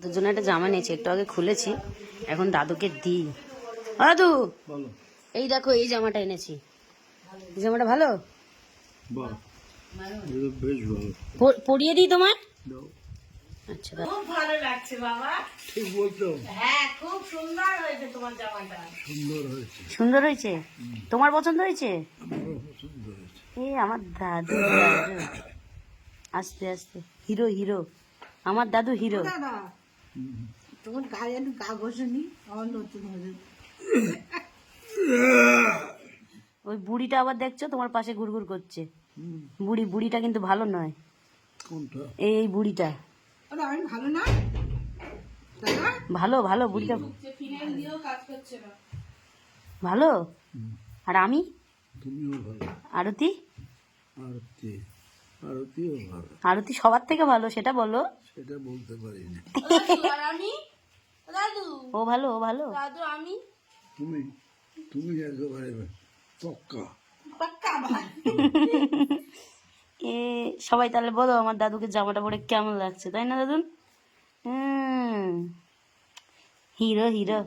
দুজনে একটা জামা নিয়েছি, একটু আগে খুলেছি, এখন দাদুকে দিই। দাদু এই দেখো, এই জামাটা এনেছি। এই জামাটা ভালো, পরিয়ে দিই তোমার। আচ্ছা, খুব ভালো লাগছে বাবা। ঠিক বলছো। হ্যাঁ, খুব সুন্দর হয়েছে তোমার জামাটা। সুন্দর হয়েছে। সুন্দর হয়েছে। তোমার পছন্দ হয়েছে? আমারও পছন্দ হয়েছে। এই আমার দাদু, দাদু আস্তে আস্তে, হিরো হিরো, আমার দাদু হিরো। দাদা তোমার গায়ে একটু গা ঘষেনি, আমার নতুন হয়ে। ওই বুড়িটা আবার দেখছো তোমার পাশে ঘুরঘুর করছে। বুড়িটা কিন্তু ভালো নয়। কোনটা? এই বুড়িটা আরে আমি ভালো না দাদা। ভালো, ভালো বুড়িটা ফিনাইল দিয়েও কাজ করছে না। ভালো। আর আমি তুমিও ভালো। আরতি, আরতি, আরতিও ভালো। আরতি সবার থেকে ভালো, সেটা বলো। সেটা বলতে পারি না। আর আমি দাদু, ও ভালো, ও ভালো। দাদু আমি তুমি তুমি একেবারে পক্কা। পাক্কা ভাই। এ সবাই তাহলে বলো আমার দাদুকে জামাটা পরে কেমন লাগছে, তাই না দাদু? Hero hero.